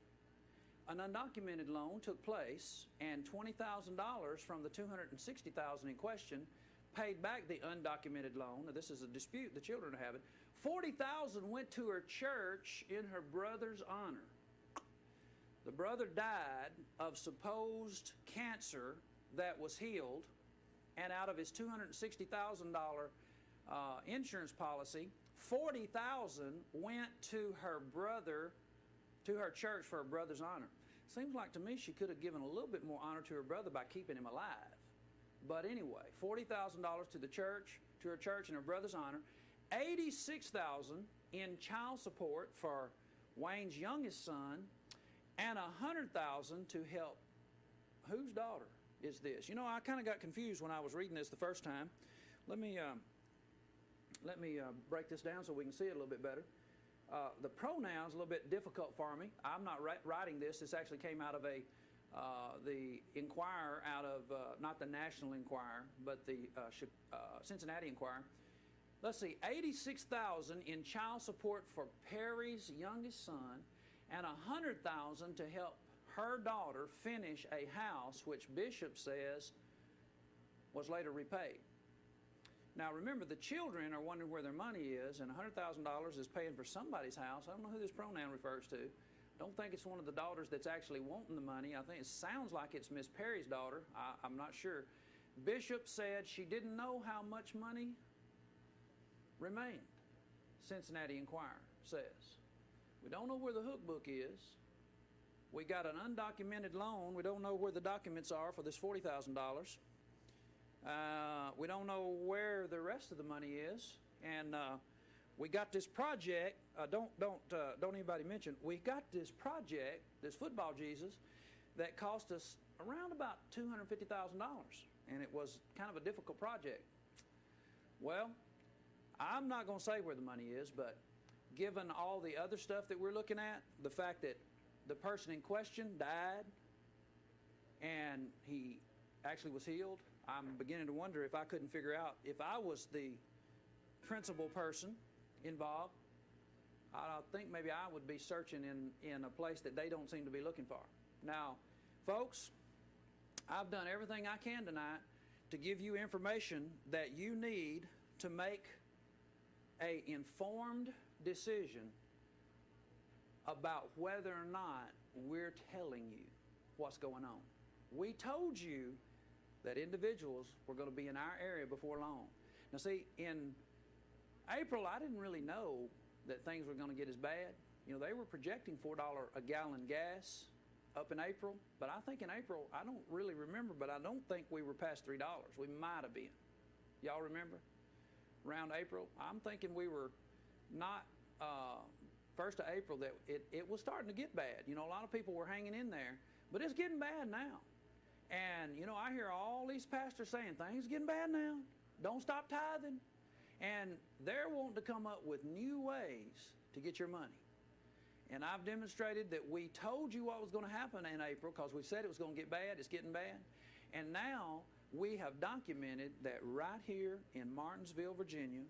An undocumented loan took place, and $20,000 from the $260,000 in question paid back the undocumented loan. Now, this is a dispute the children are having. $40,000 went to her church in her brother's honor. The brother died of supposed cancer that was healed, and out of his $260,000 insurance policy, $40,000 went to her brother, to her church for her brother's honor. Seems like to me she could have given a little bit more honor to her brother by keeping him alive. But anyway, $40,000 to the church, to her church and her brother's honor, $86,000 in child support for Wayne's youngest son, and $100,000 to help. Whose daughter is this? You know, I kind of got confused when I was reading this the first time. Let me break this down so we can see it a little bit better. The pronouns a little bit difficult for me. I'm not writing this. This actually came out of the Enquirer, out of not the National Enquirer, but the Cincinnati Enquirer. Let's see, $86,000 in child support for Perry's youngest son, and $100,000 to help her daughter finish a house which Bishop says was later repaid. Now remember, the children are wondering where their money is, and $100,000 is paying for somebody's house. I don't know who this pronoun refers to. Don't think it's one of the daughters that's actually wanting the money. I think it sounds like it's Miss Perry's daughter. I'm not sure. Bishop said she didn't know how much money remained. Cincinnati Enquirer says. We don't know where the hook book is. We got an undocumented loan. We don't know where the documents are for this $40,000. We don't know where the rest of the money is. And we got this project. Don't anybody mention. We got this project, this football Jesus, that cost us around about $250,000, and it was kind of a difficult project. Well, I'm not going to say where the money is, but given all the other stuff that we're looking at, the fact that the person in question died and he actually was healed, I'm beginning to wonder if I couldn't figure out, if I was the principal person involved, I think maybe I would be searching in a place that they don't seem to be looking for. Now, folks, I've done everything I can tonight to give you information that you need to make an informed decision about whether or not we're telling you what's going on. We told you that individuals were going to be in our area before long. Now see, in April, I didn't really know that things were going to get as bad. You know, they were projecting $4 a gallon gas up in April, but I think in April, I don't really remember, but I don't think we were past $3. We might have been. Y'all remember? Around April, I'm thinking we were not 1st of April, that it was starting to get bad. You know, a lot of people were hanging in there, but it's getting bad now. And, you know, I hear all these pastors saying, things are getting bad now. Don't stop tithing. And they're wanting to come up with new ways to get your money. And I've demonstrated that we told you what was going to happen in April because we said it was going to get bad. It's getting bad. And now we have documented that right here in Martinsville, Virginia,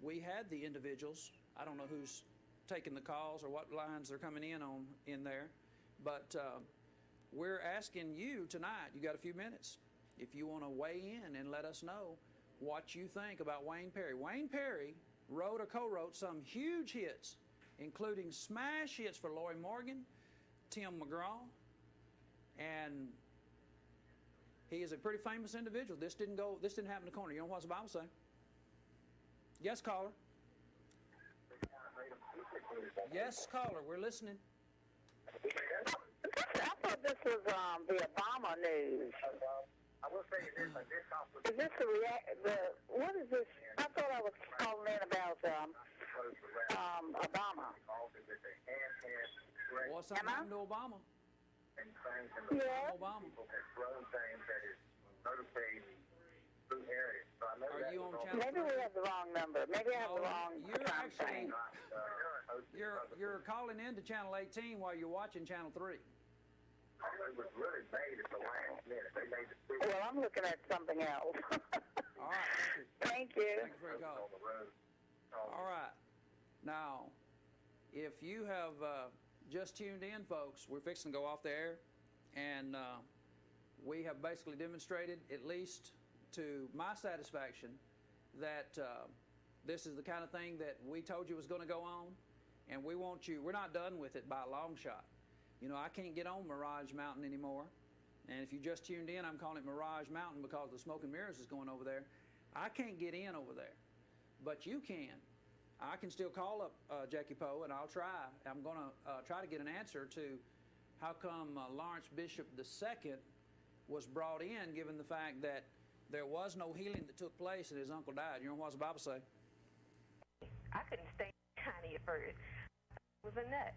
we had the individuals. I don't know who's taking the calls or what lines they're coming in on in there, but we're asking you tonight, you got a few minutes, if you want to weigh in and let us know what you think about Wayne Perry. Wayne Perry wrote or co-wrote some huge hits, including smash hits for Lori Morgan, Tim McGraw, and he is a pretty famous individual. This didn't happen in the corner. You know what the Bible say? Yes, caller. Yes, caller, we're listening. I thought this was the Obama news. I will say this, is this what is this? I thought I was calling in about Obama. What's something happened to Obama? Yeah. Obama. Are you on channel? Maybe we have the wrong number. Maybe I have the wrong You're time actually frame. you're calling into channel 18 while you're watching channel 3. It was really made at the last minute. They made it. Well, I'm looking at something else. All right. Thank you. Thank you for your call. All right. Now, if you have just tuned in, folks, we're fixing to go off the air, and we have basically demonstrated, at least to my satisfaction, that this is the kind of thing that we told you was going to go on, and we want you. We're not done with it by a long shot. You know, I can't get on Mirage Mountain anymore. And if you just tuned in, I'm calling it Mirage Mountain because the Smoke and Mirrors is going over there. I can't get in over there, but you can. I can still call up Jackie Poe, and I'll try. I'm going to try to get an answer to how come Lawrence Bishop II was brought in, given the fact that there was no healing that took place and his uncle died. You know what does the Bible say? I couldn't stay tiny at first. I was a nut.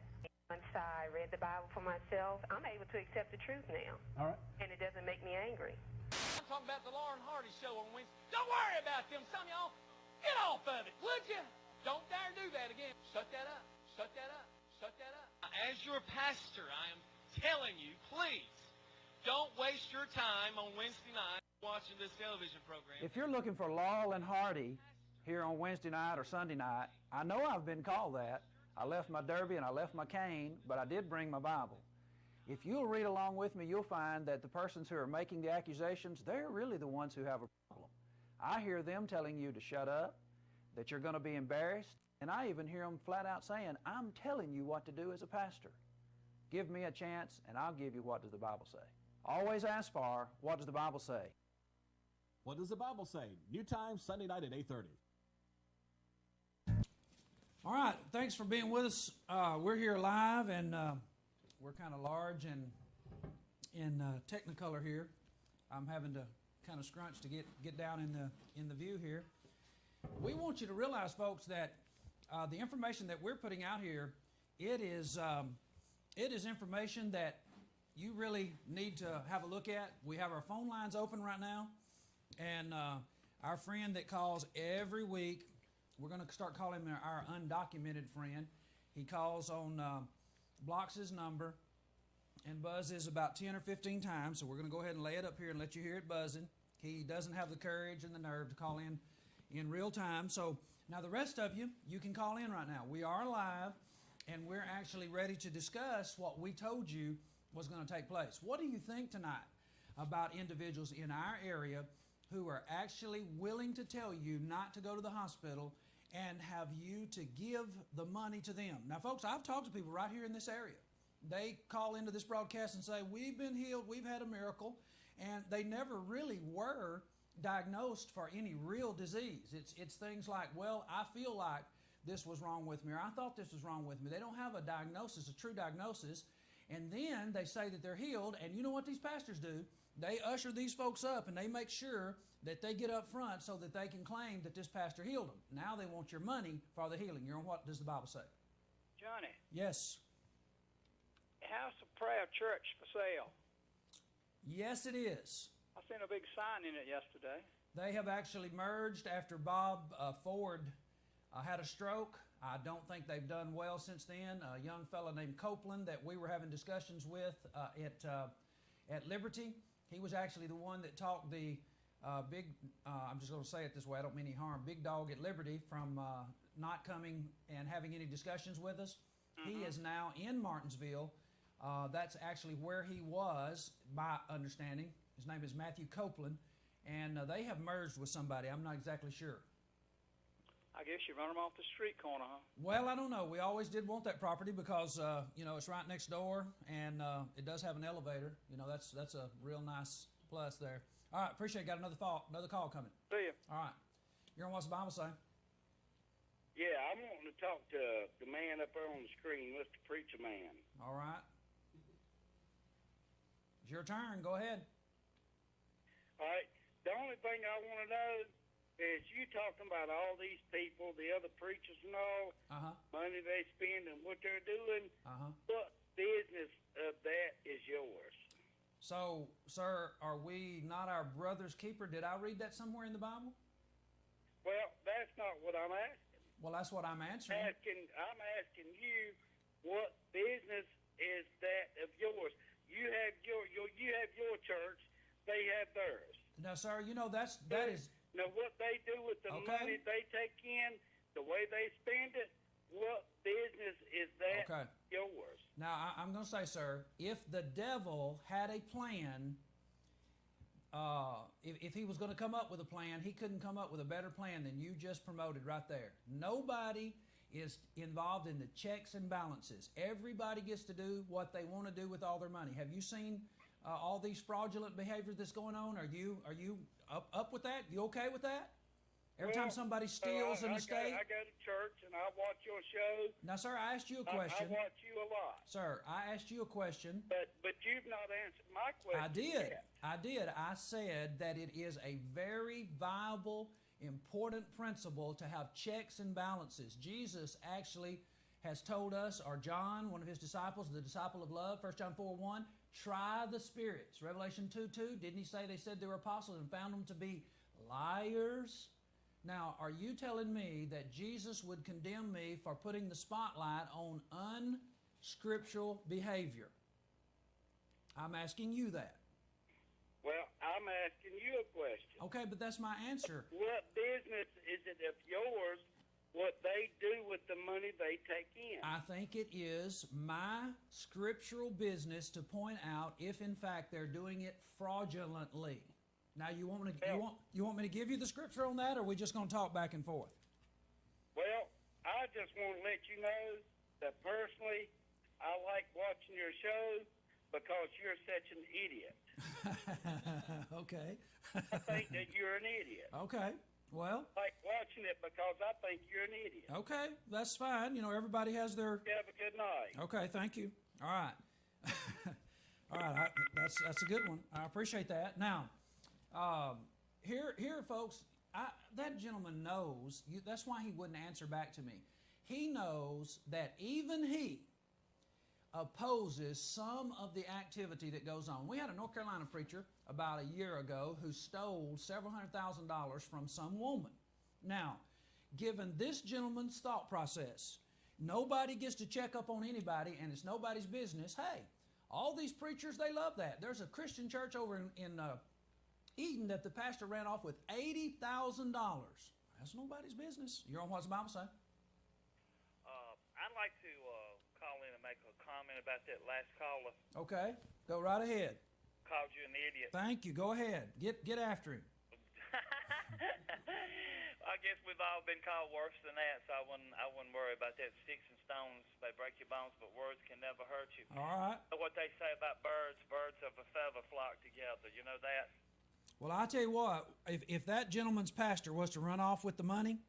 Once I read the Bible for myself, I'm able to accept the truth now. All right. And it doesn't make me angry. I'm talking about the Lauren Hardy show on Wednesday. Don't worry about them. Some of y'all, get off of it, would you? Don't dare do that again. Shut that up. Shut that up. Shut that up. As your pastor, I am telling you, please, don't waste your time on Wednesday night watching this television program. If you're looking for Laurel and Hardy here on Wednesday night or Sunday night, I know I've been called that. I left my derby and I left my cane, but I did bring my Bible. If you'll read along with me, you'll find that the persons who are making the accusations, they're really the ones who have a problem. I hear them telling you to shut up, that you're going to be embarrassed, and I even hear them flat out saying, I'm telling you what to do as a pastor. Give me a chance, and I'll give you what does the Bible say. Always ask for, what does the Bible say? What does the Bible say? New time, Sunday night at 8:30. All right, thanks for being with us. We're here live, and we're kind of large and in Technicolor here. I'm having to kind of scrunch to get down in the view here. We want you to realize, folks, that the information that we're putting out here, it is information that you really need to have a look at. We have our phone lines open right now, and our friend that calls every week, we're going to start calling him our undocumented friend. He calls on, blocks his number, and buzzes about 10 or 15 times, so we're going to go ahead and lay it up here and let you hear it buzzing. He doesn't have the courage and the nerve to call in real time. So now the rest of you, you can call in right now. We are live, and we're actually ready to discuss what we told you was going to take place. What do you think tonight about individuals in our area who are actually willing to tell you not to go to the hospital and have you to give the money to them? Now, folks, I've talked to people right here in this area. They call into this broadcast and say, we've been healed, we've had a miracle, and they never really were diagnosed for any real disease. It's things like, well, I feel like this was wrong with me, or I thought this was wrong with me. They don't have a diagnosis, a true diagnosis, and then they say that they're healed, and you know what these pastors do? They usher these folks up, and they make sure that they get up front so that they can claim that this pastor healed them. Now they want your money for the healing. You're on What Does the Bible Say? Johnny, Yes. House of Prayer Church for sale. Yes, it is. I seen a big sign in it yesterday. They have actually merged after Bob Ford had a stroke. I don't think they've done well since then. A young fellow named Copeland that we were having discussions with at Liberty, he was actually the one that talked the big, I'm just going to say it this way, I don't mean any harm, big dog at Liberty from not coming and having any discussions with us. He is now in Martinsville. That's actually where he was, by understanding. His name is Matthew Copeland, and they have merged with somebody. I'm not exactly sure. I guess you run them off the street corner, huh? Well, I don't know. We always did want that property because, you know, it's right next door, and it does have an elevator. You know, that's a real nice plus there. All right, appreciate it. Got another call coming. See you. All right. You're on What's the Bible Say? Yeah, I'm wanting to talk to the man up there on the screen, Mr. Preacher Man. All right. It's your turn. Go ahead. All right. The only thing I want to know is you talking about all these people, the other preachers and all, money they spend and what they're doing. What business of that is yours? So, sir, are we not our brother's keeper? Did I read that somewhere in the Bible? Well, that's not what I'm asking. Well, that's what I'm answering. I'm asking you, what business is that of yours? You have your church, they have theirs. Now, sir, you know that is. Now, what they do with the money they take in, the way they spend it, what business is that yours? Now, I'm going to say, sir, if the devil had a plan, if he was going to come up with a plan, he couldn't come up with a better plan than you just promoted right there. Nobody is involved in the checks and balances. Everybody gets to do what they want to do with all their money. Have you seen all these fraudulent behaviors that's going on? Are you up with that? You okay with that? Every time somebody steals in the state? I go to church and I watch your show. Now, sir, I asked you a question. I watch you a lot. Sir, I asked you a question. But you've not answered my question. I did. Yet. I did. I said that it is a very viable, important principle to have checks and balances. Jesus actually has told us, or John, one of his disciples, the disciple of love, 1 John 4:1, try the spirits. Revelation 2:2, didn't he say they said they were apostles and found them to be liars? Now, are you telling me that Jesus would condemn me for putting the spotlight on unscriptural behavior? I'm asking you that. Well, I'm asking you a question. Okay, but that's my answer. What business is it of yours, what they do with the money they take in? I think it is my scriptural business to point out if, in fact, they're doing it fraudulently. Now, you want me to give you the scripture on that, or are we just going to talk back and forth? Well, I just want to let you know that personally, I like watching your show because you're such an idiot. Okay. I think that you're an idiot. Okay. Well, I like watching it because I think you're an idiot. Okay, that's fine. You know, everybody has their. You have a good night. Okay, thank you. All right. All right, that's a good one. I appreciate that. Now, here, folks, that gentleman knows. That's why he wouldn't answer back to me. He knows that even he opposes some of the activity that goes on. We had a North Carolina preacher about a year ago who stole several $100,000 from some woman. Now, given this gentleman's thought process, nobody gets to check up on anybody, and it's nobody's business. Hey, all these preachers, they love that. There's a Christian church over in Eden that the pastor ran off with $80,000. That's nobody's business. You're on What's the Bible Say? I'd like to call in and make a comment about that last caller. Okay, go right ahead. Called you an idiot. Thank you. Go ahead. Get after him. I guess we've all been called worse than that, so I wouldn't worry about that. Sticks and stones may break your bones, but words can never hurt you. All right. You know what they say about birds? Birds of a feather flock together. You know that? Well, I tell you what, if that gentleman's pastor was to run off with the money,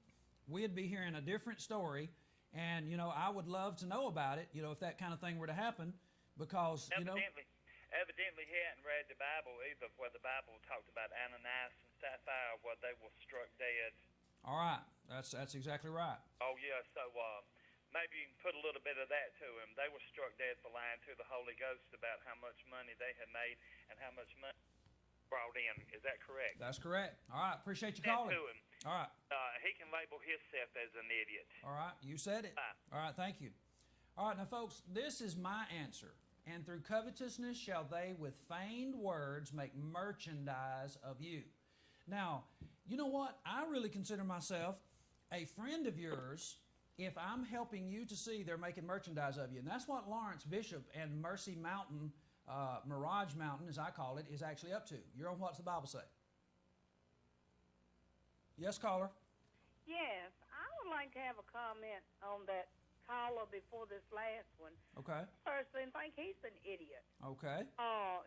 we'd be hearing a different story. And, you know, I would love to know about it, you know, if that kind of thing were to happen, because, Evidently he hadn't read the Bible either, where the Bible talked about Ananias and Sapphira, where they were struck dead. All right. That's exactly right. Oh, yeah, so maybe you can put a little bit of that to him. They were struck dead for lying to the Holy Ghost about how much money they had made and how much money brought in. Is that correct? That's correct. All right. Appreciate you calling. To him. All right. He can label himself as an idiot. All right. You said it. All right. Thank you. All right. Now, folks, this is my answer. And through covetousness shall they with feigned words make merchandise of you. Now, you know what? I really consider myself a friend of yours if I'm helping you to see they're making merchandise of you. And that's what Lawrence Bishop and Mercy Mountain, Mirage Mountain, as I call it, is actually up to. You're on What's the Bible Say? Yes, caller? Yes, I would like to have a comment on that caller before this last one. Okay. Personally, I think he's an idiot. Okay.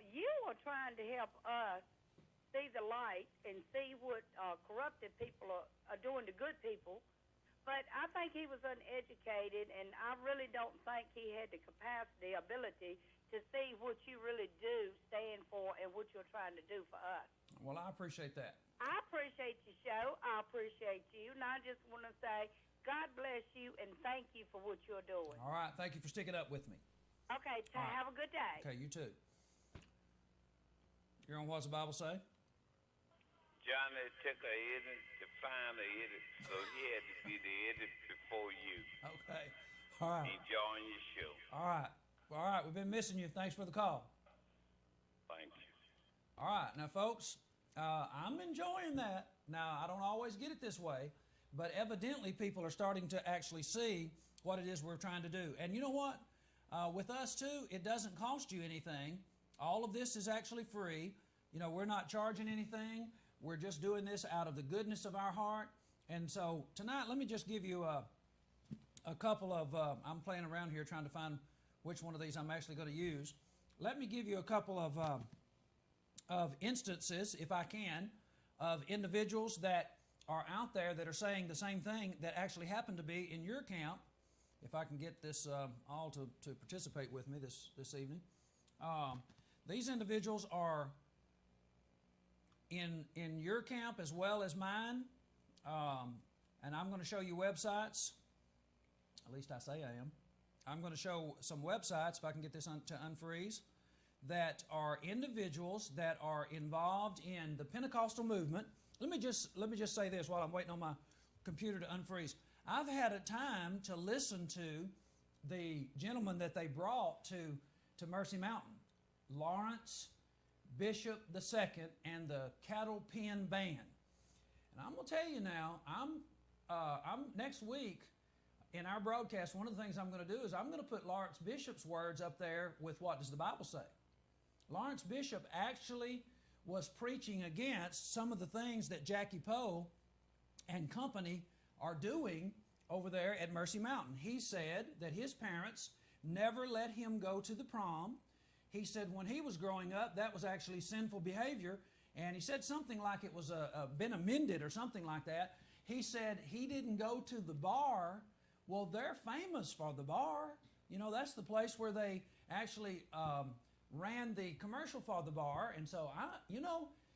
You are trying to help us see the light and see what corrupted people are doing to good people, But I think he was uneducated, and I really don't think he had the capacity, ability to see what you really do stand for and what you're trying to do for us. Well, I appreciate that. I appreciate your show. I appreciate you. And I just want to say, God bless you, and thank you for what you're doing. All right. Thank you for sticking up with me. Okay. Have a good day. Okay, you too. You're on What's the Bible Say? Johnny took an idiot to find an idiot, so he had to be the idiot before you. Okay. All right. Enjoying your show. All right. All right. We've been missing you. Thanks for the call. Thank you. All right. Now, folks, I'm enjoying that. Now, I don't always get it this way, but evidently people are starting to actually see what it is we're trying to do. And you know what? With us, too, it doesn't cost you anything. All of this is actually free. You know, we're not charging anything. We're just doing this out of the goodness of our heart. And so tonight, let me just give you a couple of, I'm playing around here trying to find which one of these I'm actually going to use. Let me give you a couple of instances, if I can, of individuals that are out there that are saying the same thing that actually happened to be in your camp. If I can get this all to participate with me this evening. These individuals are in your camp as well as mine, and I'm going to show you websites. At least I say I am. I'm going to show some websites, if I can get this to unfreeze, that are individuals that are involved in the Pentecostal movement. Let me just say this while I'm waiting on my computer to unfreeze. I've had a time to listen to the gentleman that they brought to Mercy Mountain, Lawrence Bishop II and the Cattle Pen Band. And I'm going to tell you now, I'm next week in our broadcast, one of the things I'm going to do is I'm going to put Lawrence Bishop's words up there with what does the Bible say. Lawrence Bishop actually was preaching against some of the things that Jackie Poe and company are doing over there at Mercy Mountain. He said that his parents never let him go to the prom. He said when he was growing up, that was actually sinful behavior. And he said something like it was been amended or something like that. He said he didn't go to the bar. Well, they're famous for the bar. You know, that's the place where they actually ran the commercial for the bar. And so,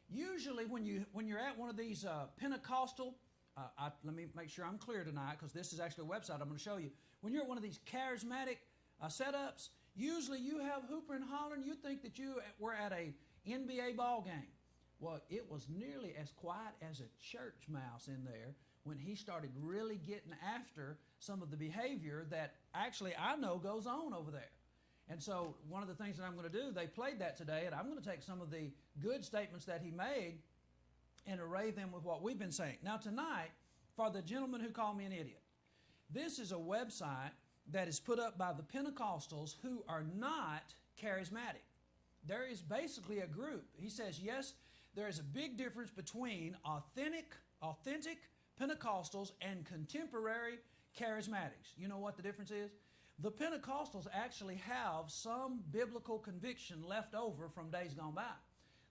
usually when you're at one of these Pentecostal, let me make sure I'm clear tonight because this is actually a website I'm going to show you. When you're at one of these charismatic setups, usually you have hooper and hollering. You think that you were at a NBA ball game. Well, it was nearly as quiet as a church mouse in there when he started really getting after some of the behavior that actually I know goes on over there. And so one of the things that I'm going to do, they played that today, and I'm going to take some of the good statements that he made and array them with what we've been saying. Now tonight, for the gentleman who called me an idiot, this is a website that is put up by the Pentecostals who are not charismatic. There is basically a group. He says, yes, there is a big difference between authentic Pentecostals and contemporary charismatics. You know what the difference is? The Pentecostals actually have some biblical conviction left over from days gone by.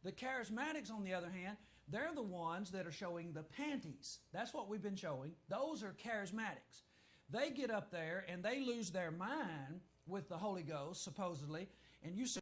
The charismatics, on the other hand, they're the ones that are showing the panties. That's what we've been showing. Those are charismatics. They get up there and they lose their mind with the Holy Ghost, supposedly, and you say,